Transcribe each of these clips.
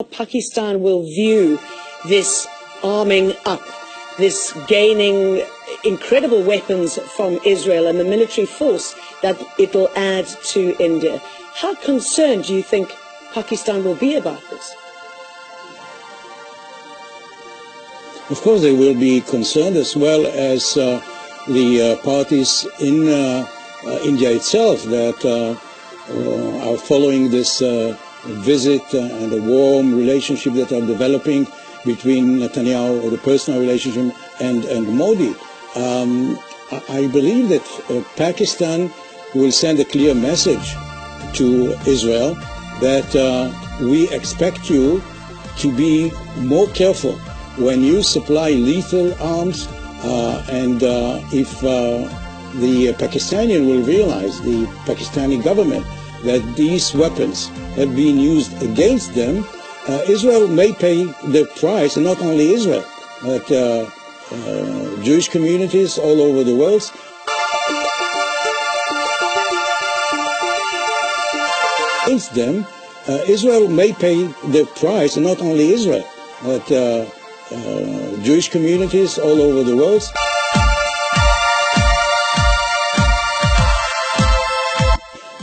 Pakistan will view this arming up, this gaining incredible weapons from Israel and the military force that it will add to India. How concerned do you think Pakistan will be about this? Of course, they will be concerned, as well as the parties in India itself that are following this visit and the warm relationship that are developing between Netanyahu, or the personal relationship, and Modi. I believe that Pakistan will send a clear message to Israel that we expect you to be more careful when you supply lethal arms, and if the Pakistani will realize, the Pakistani government, that these weapons have been used against them, Israel may pay the price, and not only Israel, but Jewish communities all over the world. Against them, Israel may pay the price, and not only Israel, but Jewish communities all over the world.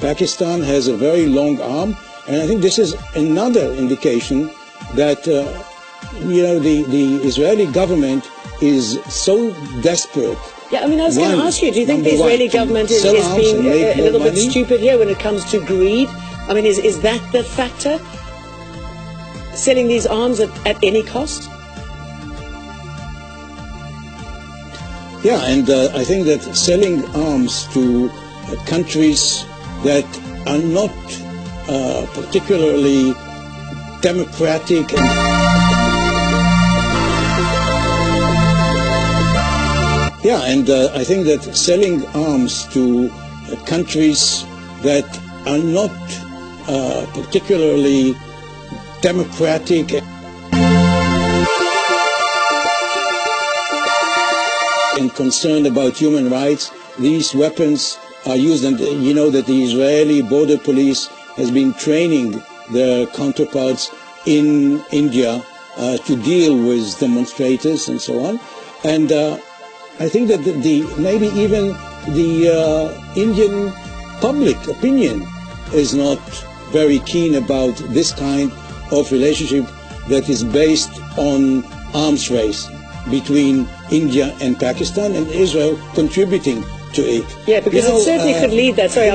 Pakistan has a very long arm, and I think this is another indication that the Israeli government is so desperate. Yeah, I mean, I was going to ask you, do you think the Israeli government is being a little bit stupid here when it comes to greed? I mean, is that the factor? Selling these arms at any cost? Yeah, and I think that selling arms to countries that are not particularly democratic and I think that selling arms to countries that are not particularly democratic and concerned about human rights, these weapons are used, and you know that the Israeli border police has been training their counterparts in India to deal with demonstrators and so on. And I think that maybe even the Indian public opinion is not very keen about this kind of relationship that is based on arms race between India and Pakistan, and Israel contributing to it. Yeah, because it certainly could lead that. Sorry,